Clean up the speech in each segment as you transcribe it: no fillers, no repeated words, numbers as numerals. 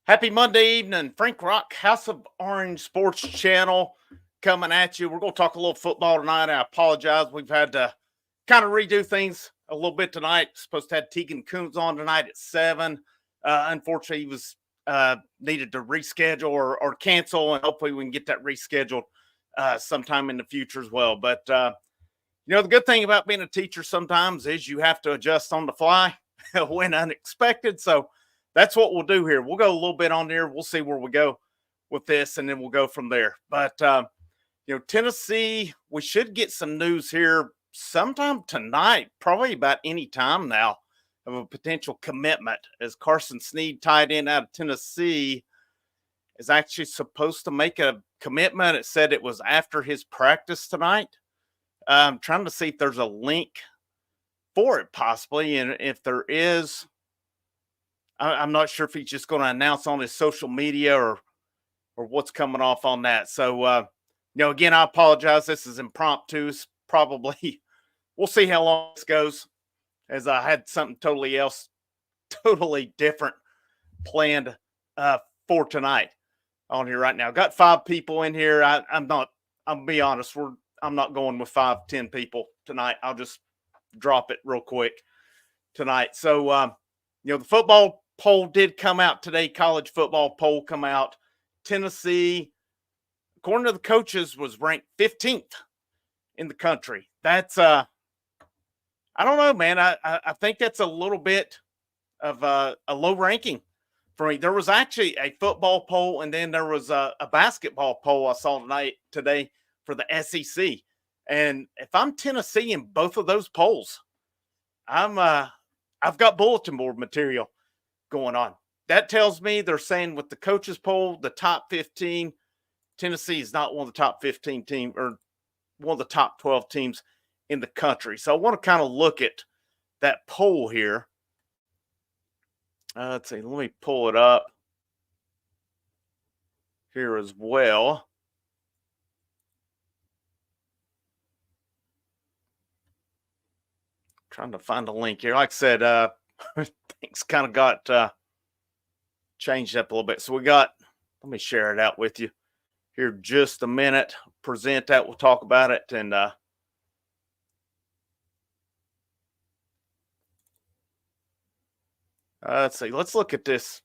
Happy Monday evening. Frank Rock, House of Orange Sports Channel coming at you. We're going to talk a little football tonight. I apologize. We've had to kind of redo things a little bit tonight. Supposed to have Tegan Kuhns on tonight at 7. Unfortunately, he was needed to reschedule or cancel, and hopefully we can get that rescheduled sometime in the future as well. But, the good thing about being a teacher sometimes is you have to adjust on the fly when unexpected. So, that's what we'll do here. We'll go a little bit on there. We'll see where we go with this, and then we'll go from there. But Tennessee, we should get some news here sometime tonight, probably about any time now, of a potential commitment. As Carson Snead, tight end out of Tennessee, is actually supposed to make a commitment. It said it was after his practice tonight. I'm trying to see if there's a link for it possibly, and if there is, I'm not sure if he's just going to announce on his social media or what's coming off on that. So, again, I apologize. This is impromptu. It's probably we'll see how long this goes, as I had something totally different planned for tonight on here right now. Got 5 people in here. I'll be honest. I'm not going with 5-10 people tonight. I'll just drop it real quick tonight. So, the football poll did come out today. College football poll come out. Tennessee, according to the coaches, was ranked 15th in the country. That's I don't know, man. I think that's a little bit of a low ranking for me. There was actually a football poll, and then there was a basketball poll I saw today for the SEC. And if I'm Tennessee in both of those polls, I've got bulletin board material going on. That tells me they're saying with the coaches poll, the top 15, Tennessee is not one of the top 15 teams or one of the top 12 teams in the country. So I want to kind of look at that poll here. Let's see. Let me pull it up here as well. Trying to find a link here. Like I said, things kind of got changed up a little bit. So let me share it out with you here just a minute. Present that. We'll talk about it. And let's see. Let's look at this.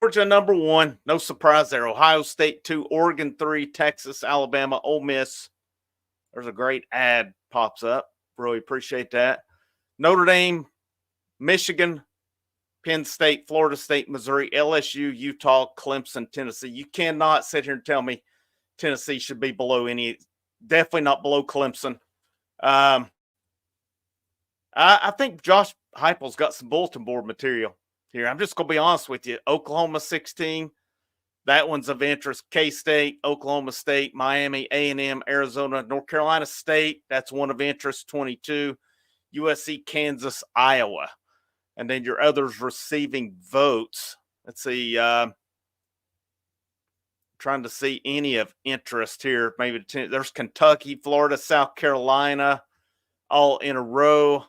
Georgia number 1. No surprise there. Ohio State 2, Oregon 3, Texas, Alabama, Ole Miss. There's a great ad pops up. Really appreciate that. Notre Dame, Michigan, Penn State, Florida State, Missouri, LSU, Utah, Clemson, Tennessee. You cannot sit here and tell me Tennessee should be below any. Definitely not below Clemson. I think Josh Heupel's got some bulletin board material here. I'm just going to be honest with you. Oklahoma 16, that one's of interest. K-State, Oklahoma State, Miami, A&M, Arizona, North Carolina State, that's one of interest, 22. USC, Kansas, Iowa. And then your others receiving votes. Let's see. Trying to see any of interest here. Maybe there's Kentucky, Florida, South Carolina, all in a row.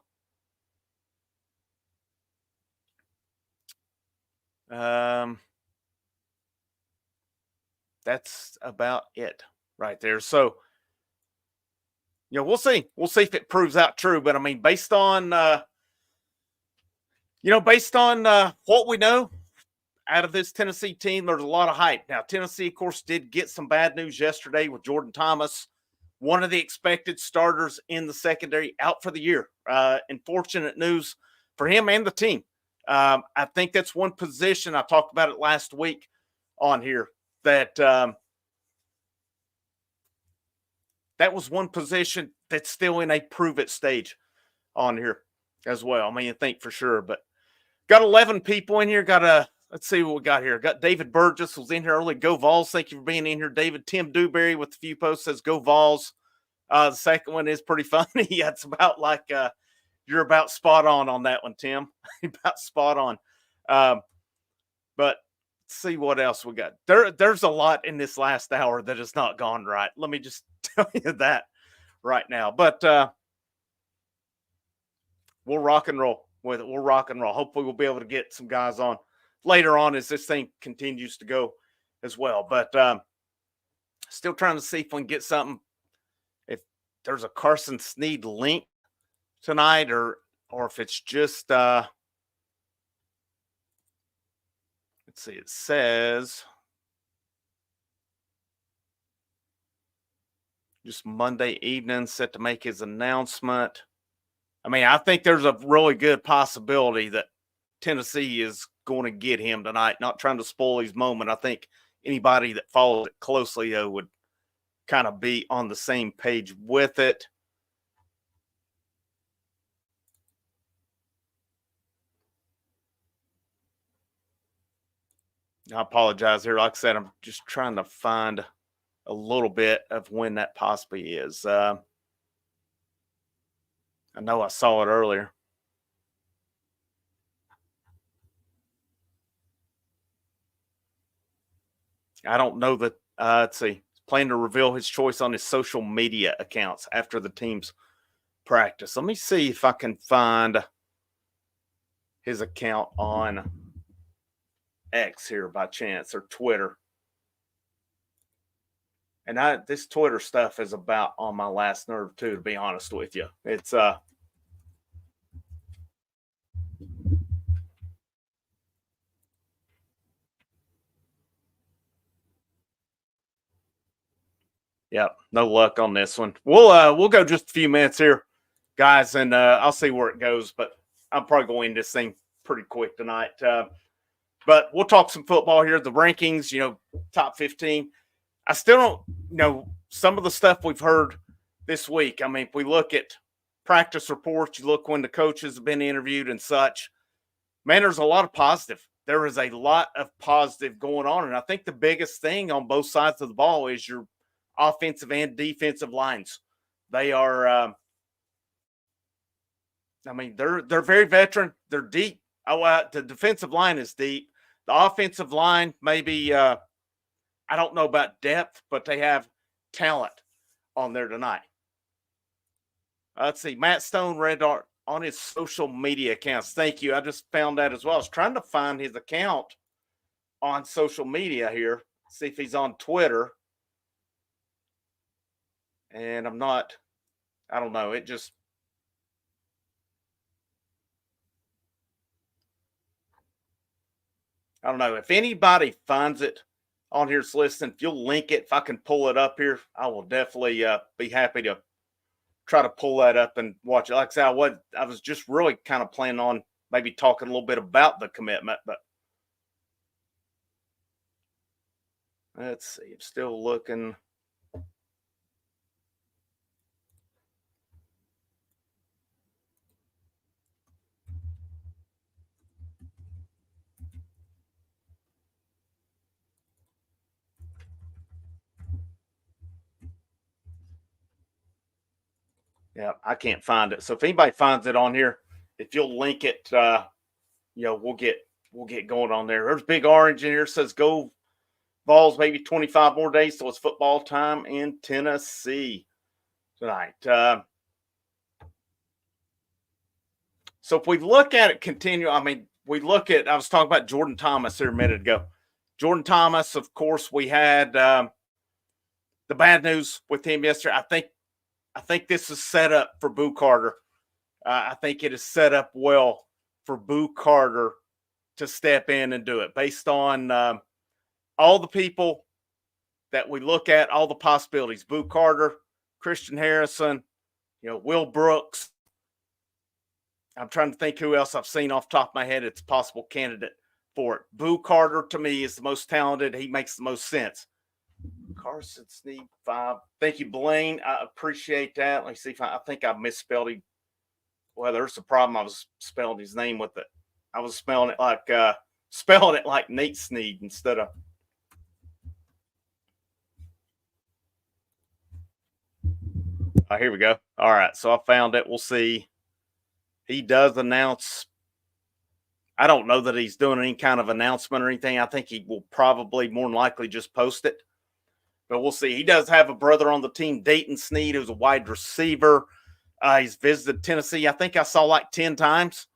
That's about it right there. So, we'll see. We'll see if it proves out true. But I mean, based on what we know out of this Tennessee team, there's a lot of hype. Now, Tennessee, of course, did get some bad news yesterday with Jordan Thomas, one of the expected starters in the secondary, out for the year. Unfortunate news for him and the team. I think that's one position. I talked about it last week on here. That was one position that's still in a prove it stage on here as well. I mean, I think for sure, but got 11 people in here. Let's see what we got here. Got David Burgess was in here early. Go Vols. Thank you for being in here, David. Tim Dewberry with a few posts says go Vols. The second one is pretty funny. It's about like you're about spot on that one, Tim. About spot on. But see what else we got. There's a lot in this last hour that has not gone right. Let me just tell you that right now. But we'll rock and roll with it. We'll rock and roll. Hopefully we'll be able to get some guys on later on as this thing continues to go as well. But still trying to see if we can get something, if there's a Carson Snead link tonight, or if it's just let's see, it says just Monday evening set to make his announcement. I mean, I think there's a really good possibility that Tennessee is going to get him tonight. Not trying to spoil his moment. I think anybody that follows it closely, though, would kind of be on the same page with it. I apologize here. Like I said, I'm just trying to find a little bit of when that possibly is. I know I saw it earlier. I don't know that. Let's see. Planning to reveal his choice on his social media accounts after the team's practice. Let me see if I can find his account on X here by chance, or Twitter. And this Twitter stuff is about on my last nerve too, to be honest with you. It's yeah, no luck on this one. We'll go just a few minutes here, guys, and I'll see where it goes. But I'm probably going to end this thing pretty quick tonight. But we'll talk some football here. The rankings, top 15. I still don't know some of the stuff we've heard this week. I mean, if we look at practice reports, you look when the coaches have been interviewed and such, man, there's a lot of positive. There is a lot of positive going on. And I think the biggest thing on both sides of the ball is your offensive and defensive lines. They are, they're very veteran. They're deep. The defensive line is deep. The offensive line, maybe, I don't know about depth, but they have talent on there tonight. Let's see. Matt Stone read on his social media accounts. Thank you. I just found that as well. I was trying to find his account on social media here. See if he's on Twitter. And I don't know. I don't know. If anybody finds it on here's listening, if you'll link it, if I can pull it up here, I will definitely be happy to try to pull that up and watch it. Like I said, I was just really kind of planning on maybe talking a little bit about the commitment, but let's see. I'm still looking. Yeah, I can't find it. So if anybody finds it on here, if you'll link it, we'll get going on there. There's Big Orange in here, says go Vols, maybe 25 more days till it's football time in Tennessee tonight. So if we look at it continue, I was talking about Jordan Thomas here a minute ago. Jordan Thomas, of course, we had the bad news with him yesterday. I think this is set up for Boo Carter. I think it is set up well for Boo Carter to step in and do it based on all the people that we look at, all the possibilities. Boo Carter, Christian Harrison, Will Brooks. I'm trying to think who else I've seen off the top of my head. It's a possible candidate for it. Boo Carter, to me, is the most talented. He makes the most sense. Carson Snead 5. Thank you, Blaine. I appreciate that. Let me see if I think I misspelled him. Well, there's a problem. I was spelling his name with it. I was spelling it like Nate Snead instead of. Here we go. All right, so I found it. We'll see. He does announce. I don't know that he's doing any kind of announcement or anything. I think he will probably more than likely just post it. But we'll see. He does have a brother on the team, Dayton Snead, who's a wide receiver. He's visited Tennessee, I think I saw like 10 times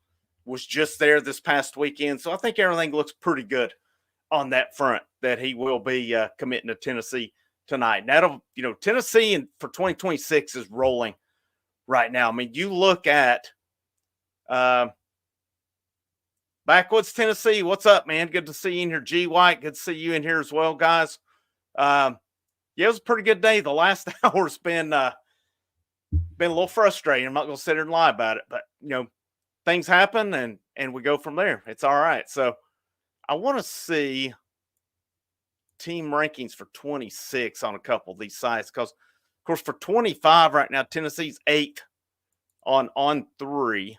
was just there this past weekend. So I think everything looks pretty good on that front that he will be committing to Tennessee tonight. And that'll, Tennessee and for 2026 is rolling right now. I mean, you look at Backwoods, Tennessee. What's up, man? Good to see you in here. G White, good to see you in here as well, guys. Yeah, it was a pretty good day. The last hour's been a little frustrating. I'm not going to sit here and lie about it, but things happen and we go from there. It's all right. So I want to see team rankings for 26 on a couple of these sites because, of course, for 25 right now, Tennessee's 8 on 3.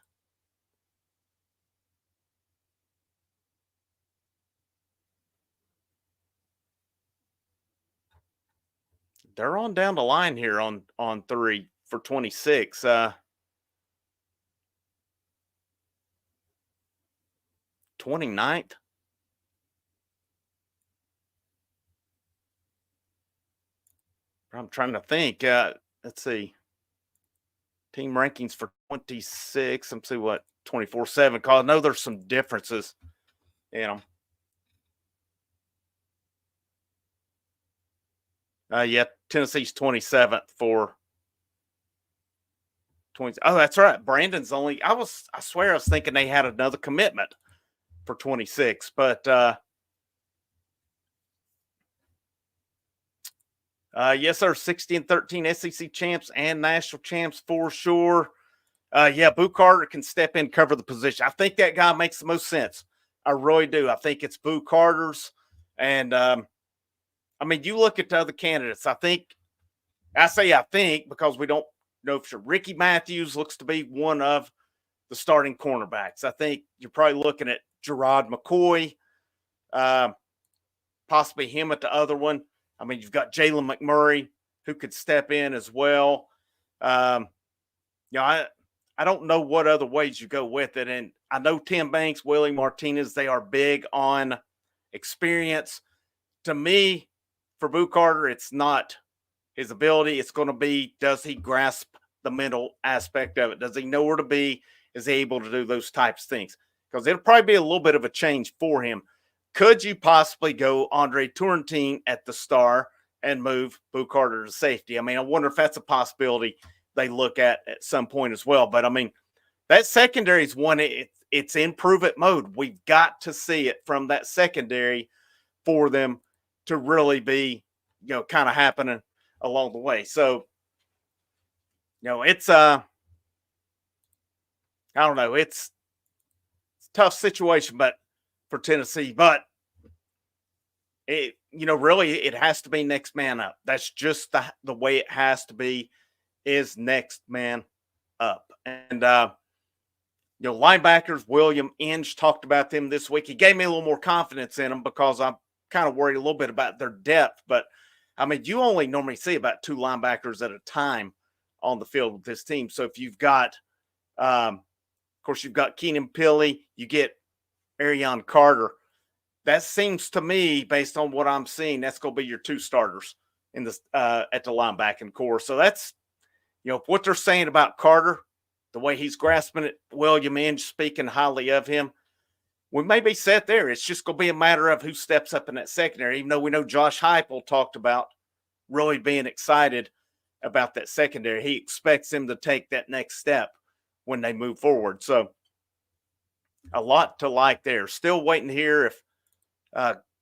They're on down the line here on 3 for 26. 29th. I'm trying to think. Let's see. Team rankings for 26. Let's see what 24/7. Because I know there's some differences in them. Yeah, Tennessee's 27th for 20. Oh, that's right. Brandon's only. I swear I was thinking they had another commitment for 26, but yes, sir. 60 and 13 SEC champs and national champs for sure. Yeah, Boo Carter can step in, cover the position. I think that guy makes the most sense. I really do. I think it's Boo Carter's. And, I mean, you look at the other candidates. I think because we don't know for sure. Ricky Matthews looks to be one of the starting cornerbacks. I think you're probably looking at Gerard McCoy, possibly him at the other one. I mean, you've got Jalen McMurray who could step in as well. I don't know what other ways you go with it. And I know Tim Banks, Willie Martinez, they are big on experience. To me, for Boo Carter, it's not his ability. It's going to be, does he grasp the mental aspect of it? Does he know where to be? Is he able to do those types of things? Because it'll probably be a little bit of a change for him. Could you possibly go Andre Turrentine at the star and move Boo Carter to safety? I mean, I wonder if that's a possibility they look at some point as well. But, I mean, that secondary is one, it's in prove-it mode. We've got to see it from that secondary for them to really be, kind of happening along the way. So, it's I don't know, it's a tough situation, but for Tennessee, but it, really it has to be next man up. That's just the way it has to be, is next man up. And linebackers, William Inge talked about them this week. He gave me a little more confidence in them because I'm kind of worried a little bit about their depth, but I mean, you only normally see about 2 linebackers at a time on the field with this team. So if you've got, of course, you've got Keenan Pili, you get Arion Carter. That seems to me, based on what I'm seeing, that's going to be your 2 starters in the at the linebacking core. So that's, what they're saying about Carter, the way he's grasping it. William Inge speaking highly of him. We may be set there. It's just going to be a matter of who steps up in that secondary, even though we know Josh Heupel talked about really being excited about that secondary. He expects him to take that next step when they move forward. So a lot to like there. Still waiting to hear if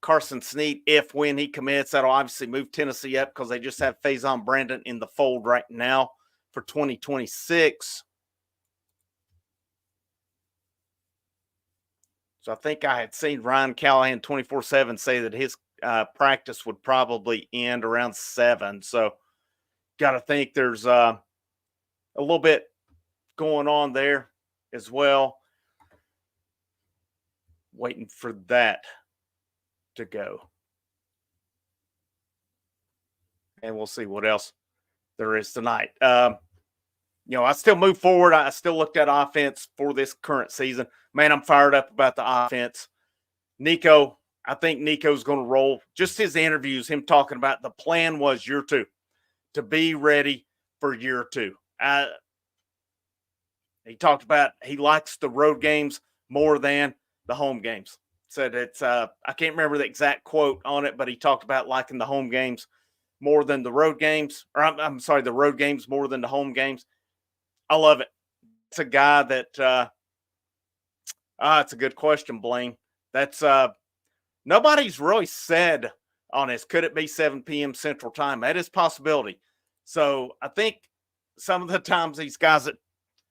Carson Snead, when he commits, that'll obviously move Tennessee up because they just have Faison Brandon in the fold right now for 2026. So I think I had seen Ryan Callahan 24/7 say that his practice would probably end around 7. So got to think there's a little bit going on there as well. Waiting for that to go. And we'll see what else there is tonight. I still move forward. I still looked at offense for this current season. Man, I'm fired up about the offense. Nico, I think Nico's going to roll. Just his interviews, him talking about the plan was year 2, to be ready for year 2. He talked about he likes the road games more than the home games. Said it's I can't remember the exact quote on it, but he talked about liking the home games more than the road games, or I'm sorry, the road games more than the home games. I love it. It's a guy that it's a good question, Blaine. That's nobody's really said on this. Could it be 7 p.m. Central Time? That is a possibility. So I think some of the times these guys that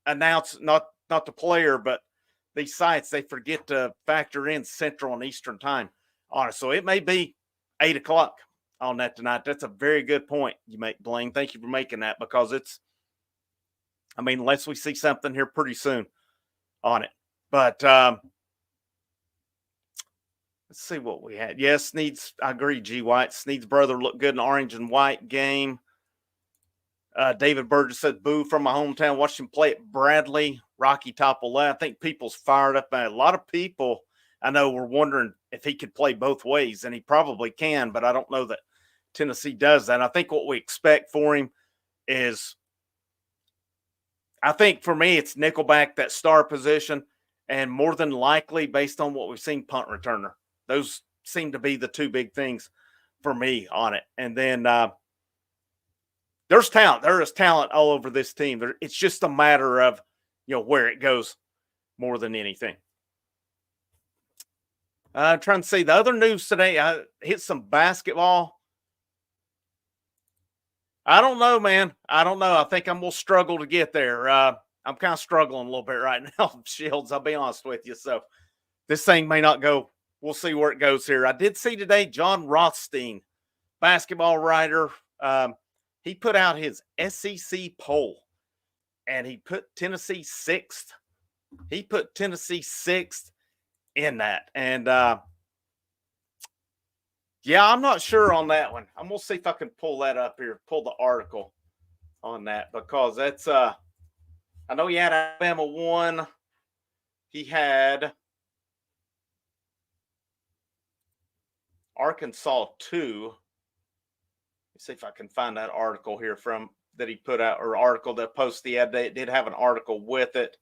announce not the player, but these sites, they forget to factor in Central and Eastern Time on it. So it may be 8 o'clock on that tonight. That's a very good point you make, Blaine. Thank you for making that, because unless we see something here pretty soon on it. But let's see what we had. Yes, Sneed's, I agree, G. White. Sneed's brother looked good in orange and white game. David Burgess said, boo from my hometown. Watched him play at Bradley. Rocky Topple. I think people's fired up. A lot of people I know were wondering if he could play both ways, and he probably can, but I don't know that Tennessee does that. I think what we expect for him is, I think for me, it's nickelback, that star position, and more than likely, based on what we've seen, punt returner. Those seem to be the two big things for me on it. And then there's talent. There is talent all over this team. It's just a matter of, where it goes more than anything. I'm trying to see the other news today. I hit some basketball. I don't know, man. I don't know. I think I'm going to struggle to get there. I'm kind of struggling a little bit right now, Shields. I'll be honest with you. So this thing may not go. We'll see where it goes here. I did see today John Rothstein, basketball writer. He put out his SEC poll, and he put Tennessee sixth. He put Tennessee sixth in that. And, I'm not sure on that one. I'm going to see if I can pull that up here, pull the article on that, because that's, I know he had Alabama 1. He had Arkansas 2. Let's see if I can find that article here from that he put out, or article that posted the other day. It did have an article with it.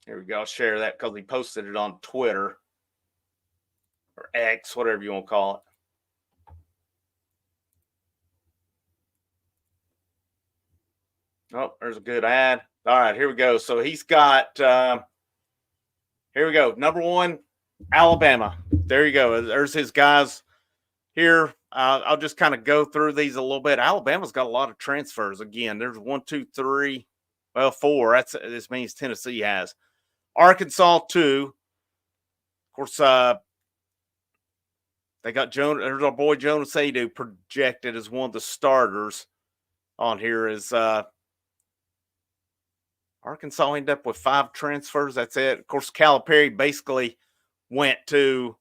Here we go. I'll share that because he posted it on Twitter or X, whatever you want to call it. Oh, there's a good ad. All right, here we go. So he's got, here we go. Number 1, Alabama. There you go. There's his guys here. I'll just kind of go through these a little bit. Alabama's got a lot of transfers. Again, there's 1, 2, 3. Well, 4. This means Tennessee has. Arkansas 2. Of course, they got Jonas. There's our boy Jonas Adu projected as one of the starters on here. Is Arkansas ended up with 5 transfers. That's it. Of course, Calipari basically went to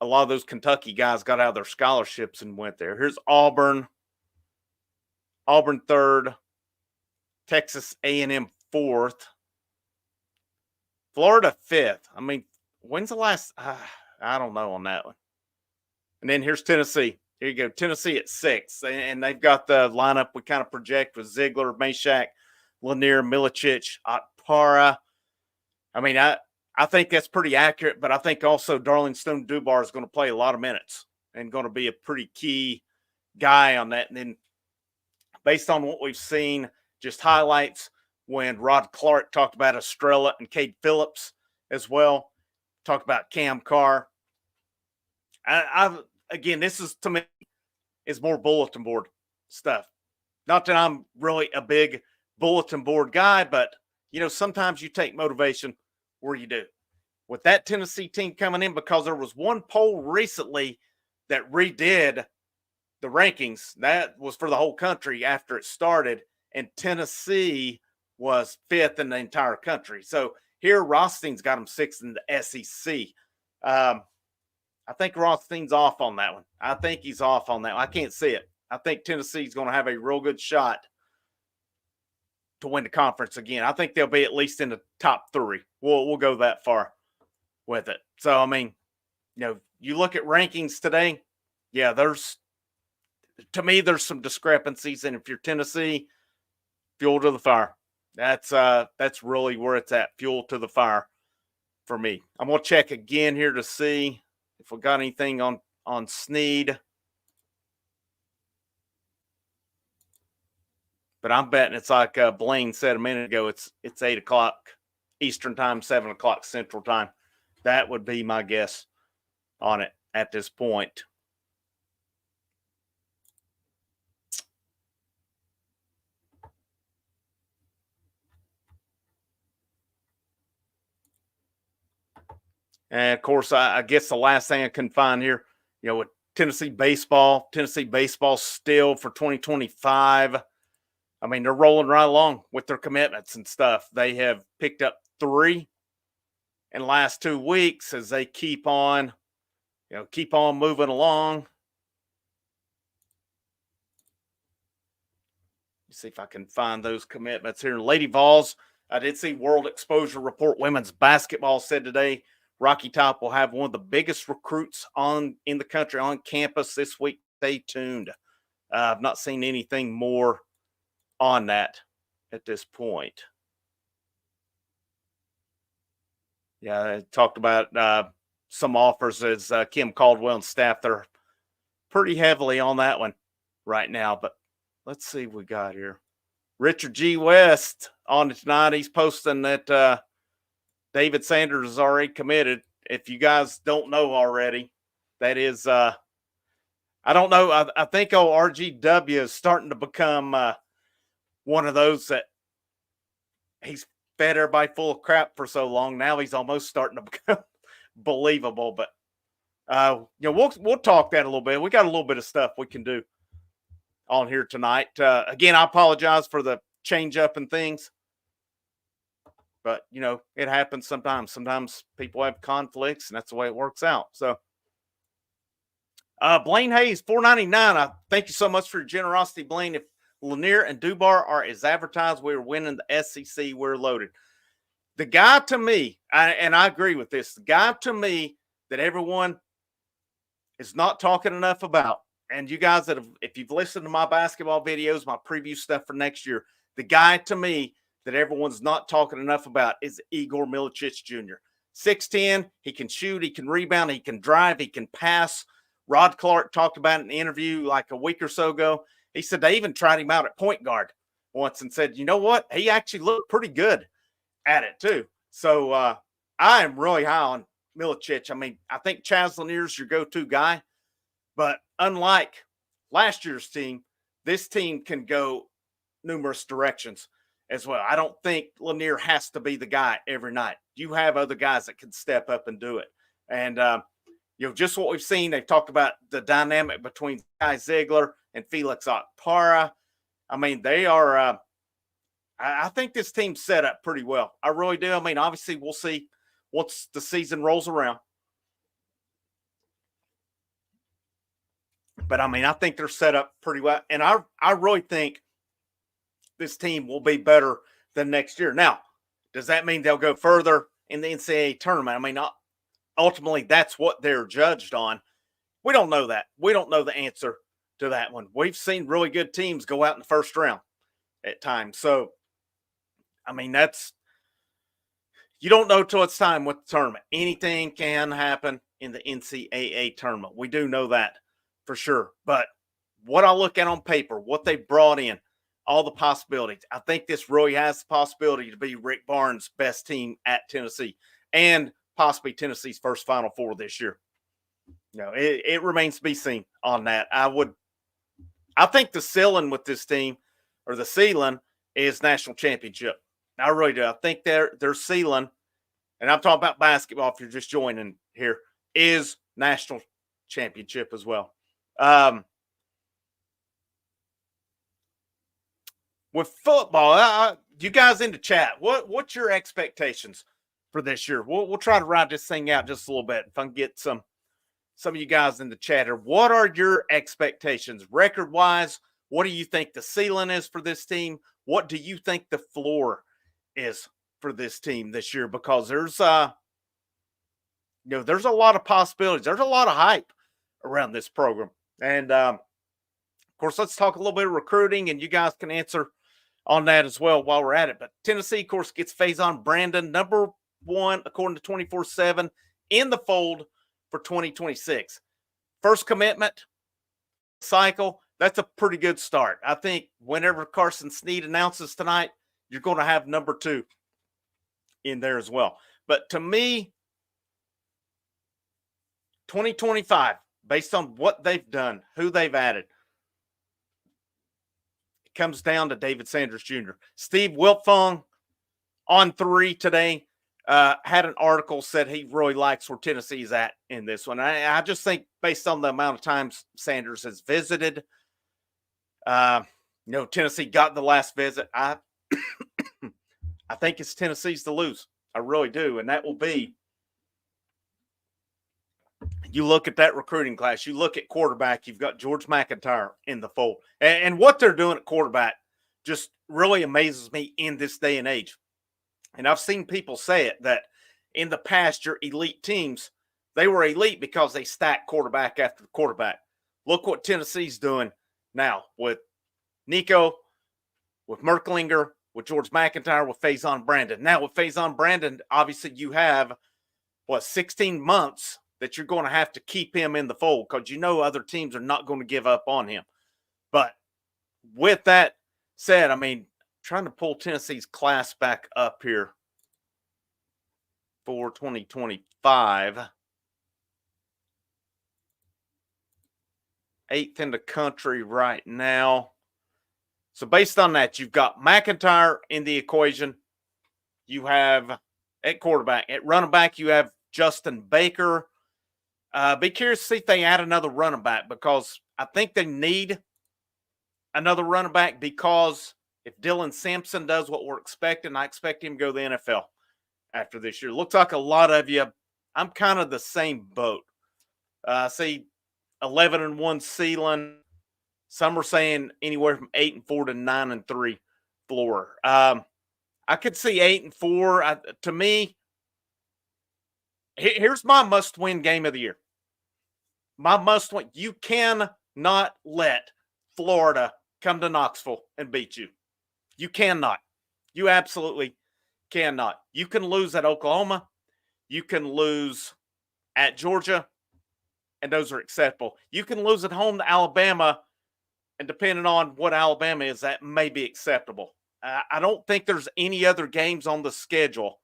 a lot of those Kentucky guys, got out of their scholarships and went there. Here's Auburn. Auburn 3rd. Texas A&M 4th. Florida 5th. I mean, when's the last? I don't know on that one. And then here's Tennessee. Here you go. Tennessee at 6th. And they've got the lineup we kind of project with Ziegler, Meshack, Lanier, Milicic, Atpara. I mean, I think that's pretty accurate, but I think also Darling Stone Dubar is going to play a lot of minutes and going to be a pretty key guy on that. And then based on what we've seen, just highlights when Rod Clark talked about Estrella and Cade Phillips as well, talked about Cam Carr. Again, this is, to me, is more bulletin board stuff. Not that I'm really a big bulletin board guy, but, sometimes you take motivation where you do. With that Tennessee team coming in, because there was one poll recently that redid the rankings. That was for the whole country after it started, and Tennessee was 5th in the entire country. So here, Rothstein's got him 6th in the SEC. I think Rothstein's off on that one. I think he's off on that one. I can't see it. I think Tennessee's going to have a real good shot to win the conference again. I think they'll be at least in the top 3. We'll go that far with it. So, I mean, you look at rankings today. Yeah, to me, there's some discrepancies. And if you're Tennessee, fuel to the fire. That's really where it's at. Fuel to the fire for me. I'm gonna check again here to see if we got anything on Snead. But I'm betting it's like Blaine said a minute ago. It's 8 o'clock Eastern time, 7 o'clock Central time. That would be my guess on it at this point. And of course, I guess the last thing I can find here, with Tennessee baseball still for 2025. I mean, they're rolling right along with their commitments and stuff. They have picked up 3 in the last 2 weeks as they keep on moving along. Let's see if I can find those commitments here. Lady Vols, I did see World Exposure Report women's basketball said today Rocky Top will have one of the biggest recruits in the country on campus this week. Stay tuned. I've not seen anything more on that at this point. Yeah, I talked about some offers as Kim Caldwell and staff. They're pretty heavily on that one right now. But let's see what we got here. Richard G. West on it tonight. He's posting that David Sanders is already committed. If you guys don't know already, that is, I don't know. I think RGW is starting to become one of those that he's fed everybody full of crap for so long. Now he's almost starting to become believable. But we'll talk that a little bit. We got a little bit of stuff we can do on here tonight. Again, I apologize for the change up and things. But, it happens sometimes. Sometimes people have conflicts, and that's the way it works out. So, Blaine Hayes, $4.99. I thank you so much for your generosity, Blaine. If Lanier and Dubar are as advertised, we're winning the SEC. We're loaded. The guy to me, and I agree with this, the guy to me that everyone is not talking enough about, and you guys if you've listened to my basketball videos, my preview stuff for next year, the guy to me that everyone's not talking enough about is Igor Milicic Jr. 6'10", he can shoot, he can rebound, he can drive, he can pass. Rod Clark talked about it in an interview like a week or so ago. He said they even tried him out at point guard once and said, you know what? He actually looked pretty good at it too. So I am really high on Milicic. I mean, I think Chaz Lanier's your go-to guy. But unlike last year's team, this team can go numerous directions as well. I don't think Lanier has to be the guy every night. You have other guys that can step up and do it. And, just what we've seen, they've talked about the dynamic between Kai Ziegler and Felix Okpara. I mean, they are I think this team's set up pretty well. I really do. I mean, obviously, we'll see once the season rolls around. But, I mean, I think they're set up pretty well. And I really think this team will be better than next year. Now, does that mean they'll go further in the NCAA tournament? I mean, ultimately, that's what they're judged on. We don't know that. We don't know the answer to that one. We've seen really good teams go out in the first round at times. So, I mean, you don't know till it's time with the tournament. Anything can happen in the NCAA tournament. We do know that for sure. But what I look at on paper, what they brought in, all the possibilities, I think this really has the possibility to be Rick Barnes' best team at Tennessee and possibly Tennessee's first Final Four this year. It remains to be seen on that. I think the ceiling with this team, or the ceiling, is national championship. I really do. I think their ceiling, and I'm talking about basketball if you're just joining here, is national championship as well. With football, you guys in the chat, what's your expectations for this year? We'll try to ride this thing out just a little bit. If I can get some of you guys in the chat here, what are your expectations record-wise? What do you think the ceiling is for this team? What do you think the floor is for this team this year? Because there's a lot of possibilities. There's a lot of hype around this program. And course, let's talk a little bit of recruiting, and you guys can answer on that as well while we're at it. But Tennessee, of course, gets Faison Brandon, number 1, according to 24/7, in the fold for 2026. First commitment cycle, that's a pretty good start. I think whenever Carson Snead announces tonight, you're going to have number 2 in there as well. But to me, 2025, based on what they've done, who they've added, it comes down to David Sanders Jr. Steve Wiltfong on 3 today had an article said he really likes where Tennessee's at in this one. I just think based on the amount of times Sanders has visited, Tennessee got the last visit. I think it's Tennessee's to lose. I really do. And that will be, you look at that recruiting class, you look at quarterback, you've got George McIntyre in the fold. And what they're doing at quarterback just really amazes me in this day and age. And I've seen people say it, that in the past, your elite teams, they were elite because they stacked quarterback after quarterback. Look what Tennessee's doing now with Nico, with Merklinger, with George McIntyre, with Faison Brandon. Now with Faison Brandon, obviously you have, 16 months that you're going to have to keep him in the fold because other teams are not going to give up on him. But with that said, trying to pull Tennessee's class back up here for 2025. 8th in the country right now. So based on that, you've got McIntyre in the equation. You have at quarterback. At running back, you have Justin Baker. Be curious to see if they add another running back because I think they need another running back because if Dylan Sampson does what we're expecting, I expect him to go to the NFL after this year. Looks like a lot of you, I'm kind of the same boat. See 11-1 ceiling. Some are saying anywhere from 8-4 to 9-3 floor. I could see 8-4. To me, here's my must-win game of the year. My must-win. You cannot let Florida come to Knoxville and beat you. You cannot. You absolutely cannot. You can lose at Oklahoma. You can lose at Georgia, and those are acceptable. You can lose at home to Alabama, and depending on what Alabama is, that may be acceptable. I don't think there's any other games on the schedule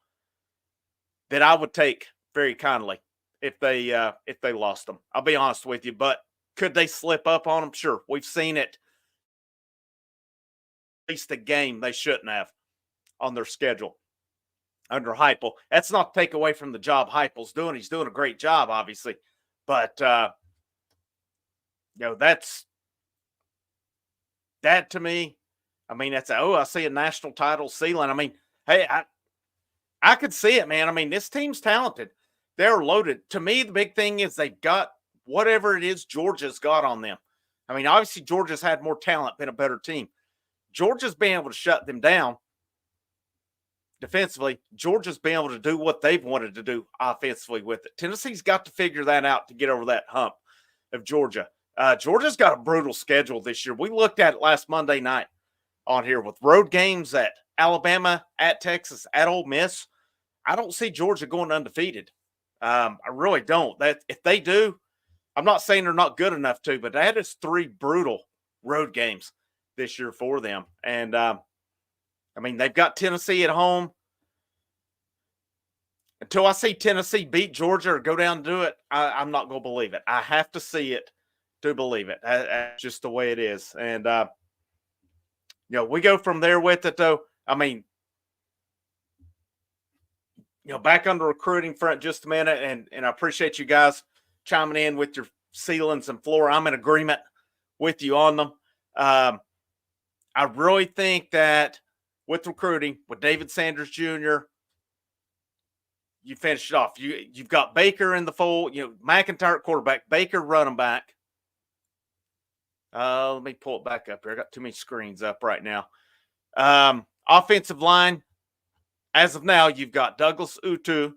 that I would take very kindly if they lost them. I'll be honest with you, but could they slip up on them? Sure. We've seen it. At least a game they shouldn't have on their schedule under Heupel. That's not to take away from the job Heupel's doing. He's doing a great job, obviously. But, that's that to me. That's I see a national title ceiling. Hey, I could see it, man. This team's talented. They're loaded. To me, the big thing is they've got whatever it is Georgia's got on them. Obviously, Georgia's had more talent, been a better team. Georgia's been able to shut them down defensively. Georgia's been able to do what they've wanted to do offensively with it. Tennessee's got to figure that out to get over that hump of Georgia. Georgia's got a brutal schedule this year. We looked at it last Monday night on here with road games at Alabama, at Texas, at Ole Miss. I don't see Georgia going undefeated. I really don't. That if they do, I'm not saying they're not good enough to, but that is 3 brutal road games this year for them. And, they've got Tennessee at home. Until I see Tennessee beat Georgia or go down and do it, I'm not going to believe it. I have to see it to believe it. That's just the way it is. And, we go from there with it, though. Back on the recruiting front just a minute, and I appreciate you guys chiming in with your ceilings and floor. I'm in agreement with you on them. I really think that with recruiting, with David Sanders Jr., you finish it off. You've got Baker in the fold, McIntyre at quarterback, Baker running back. Let me pull it back up here. I got too many screens up right now. Offensive line, as of now, you've got Douglas Utu.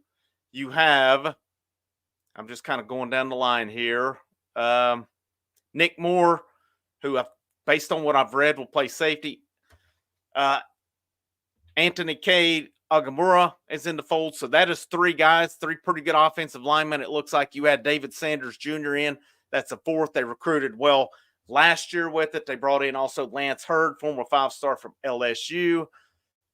You have, I'm just kind of going down the line here, Nick Moore, who I based on what I've read, will play safety. Anthony Cade Agamura is in the fold. So that is three guys, three pretty good offensive linemen. It looks like you had David Sanders Jr. in. That's a fourth. They recruited well last year with it. They brought in also Lance Hurd, former 5-star from LSU.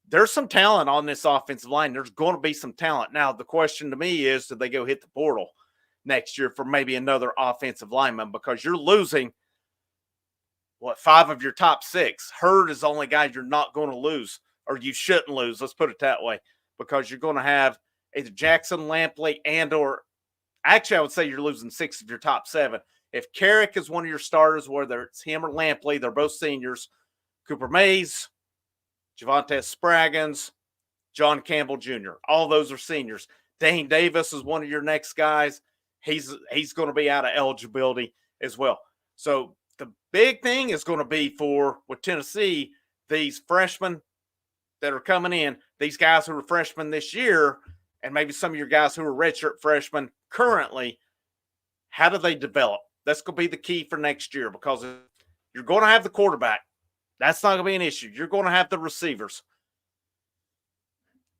There's some talent on this offensive line. There's going to be some talent. Now, the question to me is, do they go hit the portal next year for maybe another offensive lineman? Because you're losing, 5 of your top 6. Hurd is the only guy you're not going to lose, or you shouldn't lose. Let's put it that way, because you're going to have either Jackson Lampley actually, I would say you're losing 6 of your top 7. If Carrick is one of your starters, whether it's him or Lampley, they're both seniors. Cooper Mays, Javonte Spraggins, John Campbell Jr. All those are seniors. Dane Davis is one of your next guys. He's going to be out of eligibility as well. So the big thing is going to be with Tennessee, these freshmen that are coming in, these guys who are freshmen this year, and maybe some of your guys who are redshirt freshmen currently, how do they develop? That's going to be the key for next year, because you're going to have the quarterback. That's not going to be an issue. You're going to have the receivers.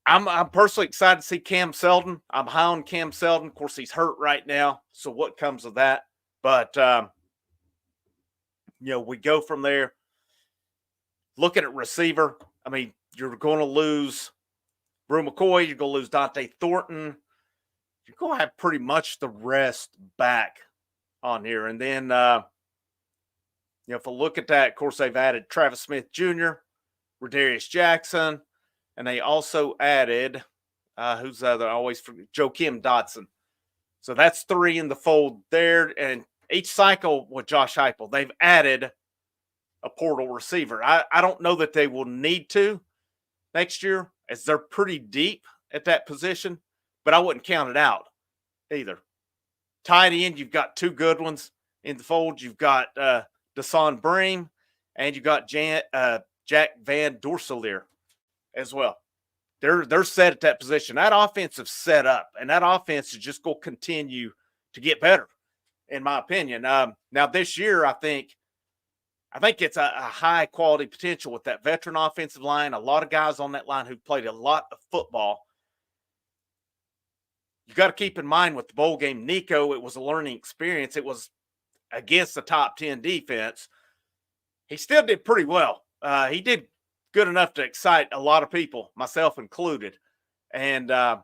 I'm personally excited to see Cam Seldon. I'm high on Cam Seldon. Of course, he's hurt right now. So what comes of that? But, we go from there. Looking at receiver, I mean, you're going to lose Brew McCoy. You're going to lose Dante Thornton. You're going to have pretty much the rest back on here. And then, if I look at that, of course, they've added Travis Smith Jr., Rodarius Jackson, and they also added, who's the other? I always forget, Joakim Dotson. So that's 3 in the fold there. And each cycle with Josh Heupel, they've added a portal receiver. I don't know that they will need to next year, as they're pretty deep at that position, but I wouldn't count it out either. Tight end, you've got 2 good ones in the fold. You've got Deson Bream, and you've got Jack Van Dorsalier as well. They're set at that position. That offense is set up, and that offense is just going to continue to get better, in my opinion. Now this year, I think it's a high quality potential with that veteran offensive line. A lot of guys on that line who played a lot of football. You got to keep in mind with the bowl game, Nico, it was a learning experience. It was against the top 10 defense. He still did pretty well. He did good enough to excite a lot of people, myself included. And that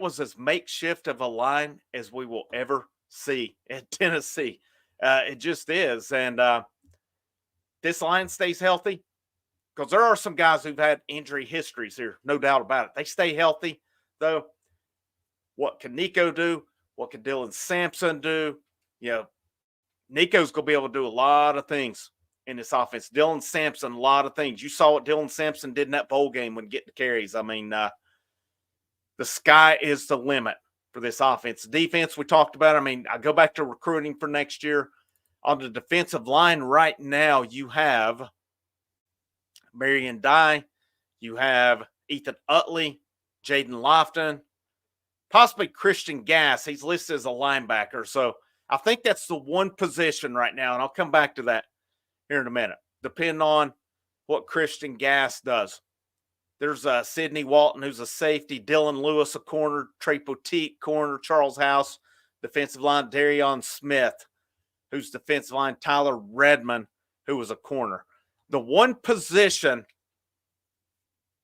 was as makeshift of a line as we will ever see at Tennessee. It just is. And this line stays healthy, because there are some guys who've had injury histories here, no doubt about it. They stay healthy, though. What can Nico do? What can Dylan Sampson do? Nico's going to be able to do a lot of things in this offense. Dylan Sampson, a lot of things. You saw what Dylan Sampson did in that bowl game when getting the carries. I mean, the sky is the limit for this offense. Defense, we talked about. I mean, I go back to recruiting for next year. On the defensive line right now, you have Marion Dye, you have Ethan Utley, Jaden Lofton, possibly Christian Gass. He's listed as a linebacker. So I think that's the one position right now, and I'll come back to that here in a minute, depending on what Christian Gass does. There's Sidney Walton, who's a safety, Dylan Lewis, a corner, Trey Poteet, corner, Charles House, defensive line, Darion Smith, who's defensive line, Tyler Redmond, who was a corner. The one position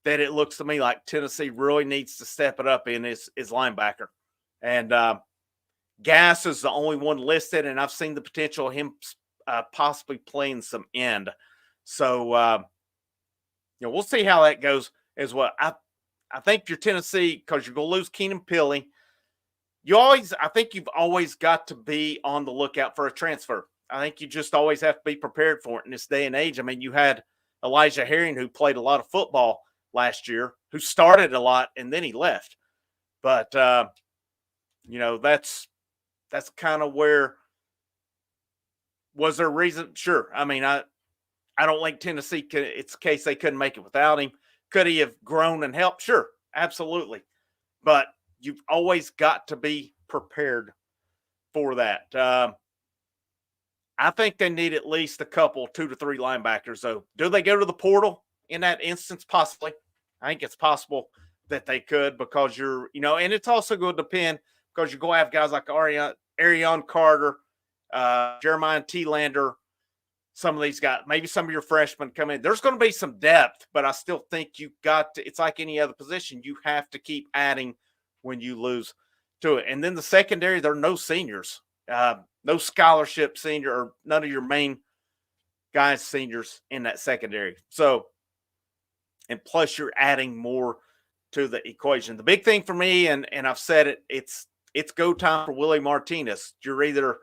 that it looks to me like Tennessee really needs to step it up in is linebacker. And Gass is the only one listed, and I've seen the potential of him possibly playing some end. So, we'll see how that goes as well. I think you're Tennessee, because you're going to lose Keenan Pili. I think you've always got to be on the lookout for a transfer. I think you just always have to be prepared for it in this day and age. I mean, you had Elijah Herring, who played a lot of football last year, who started a lot, and then he left. But, that's kind of where – was there a reason? Sure. I mean, I don't think Tennessee – it's a case they couldn't make it without him. Could he have grown and helped? Sure, absolutely. But you've always got to be prepared for that. I think they need at least a couple, 2 to 3 linebackers, though. Do they go to the portal in that instance? Possibly. I think it's possible that they could because and it's also going to depend because you're going to have guys like Arion Carter, Jeremiah T-Lander, some of these guys, maybe some of your freshmen come in. There's going to be some depth, but I still think you got to, it's like any other position. You have to keep adding when you lose to it. And then the secondary, there are no seniors, no scholarship senior, or none of your main guys seniors in that secondary. So, and plus you're adding more to the equation. The big thing for me, and I've said it, it's go time for Willie Martinez. You're either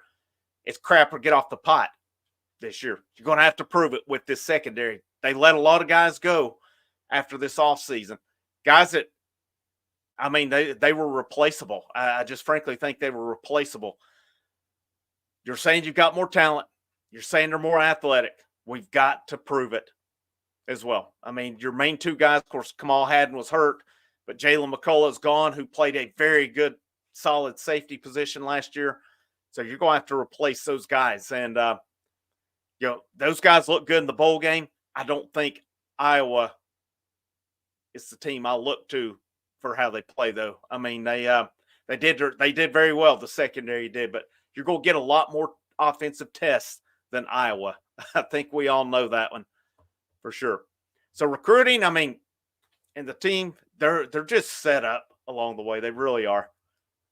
it's crap or get off the pot this year. You're going to have to prove it with this secondary. They let a lot of guys go after this offseason. Guys that, I mean, they were replaceable. I just frankly think they were replaceable. You're saying you've got more talent. You're saying they're more athletic. We've got to prove it as well. I mean, your main two guys, of course, Kamal Haddon was hurt, but Jalen McCullough is gone, who played a very good, solid safety position last year. So you're going to have to replace those guys. And, those guys look good in the bowl game. I don't think Iowa is the team I look to for how they play, though. I mean, they did very well. The secondary did, but you're going to get a lot more offensive tests than Iowa. I think we all know that one for sure. So recruiting, I mean, and the team, they're just set up along the way. They really are.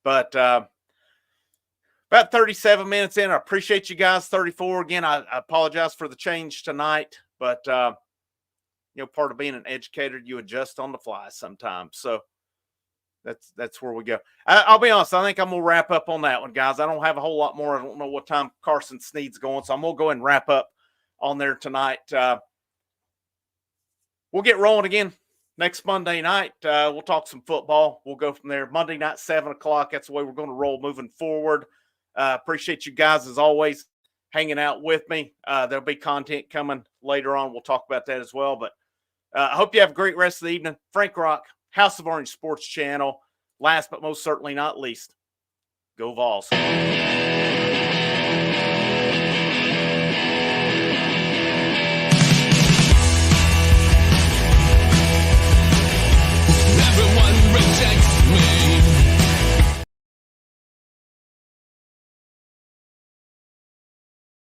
But about 37 minutes in, I appreciate you guys. 34 again. I apologize for the change tonight, but part of being an educator, you adjust on the fly sometimes. So that's where we go. I'll be honest. I think I'm gonna wrap up on that one, guys. I don't have a whole lot more. I don't know what time Carson Sneed's going, so I'm gonna go ahead and wrap up on there tonight. We'll get rolling again next Monday night. We'll talk some football. We'll go from there. Monday night, 7:00. That's the way we're going to roll moving forward. Appreciate you guys, as always, hanging out with me. There'll be content coming later on. We'll talk about that as well. But I hope you have a great rest of the evening. Frank Rock, House of Orange Sports Channel. Last but most certainly not least, go Vols.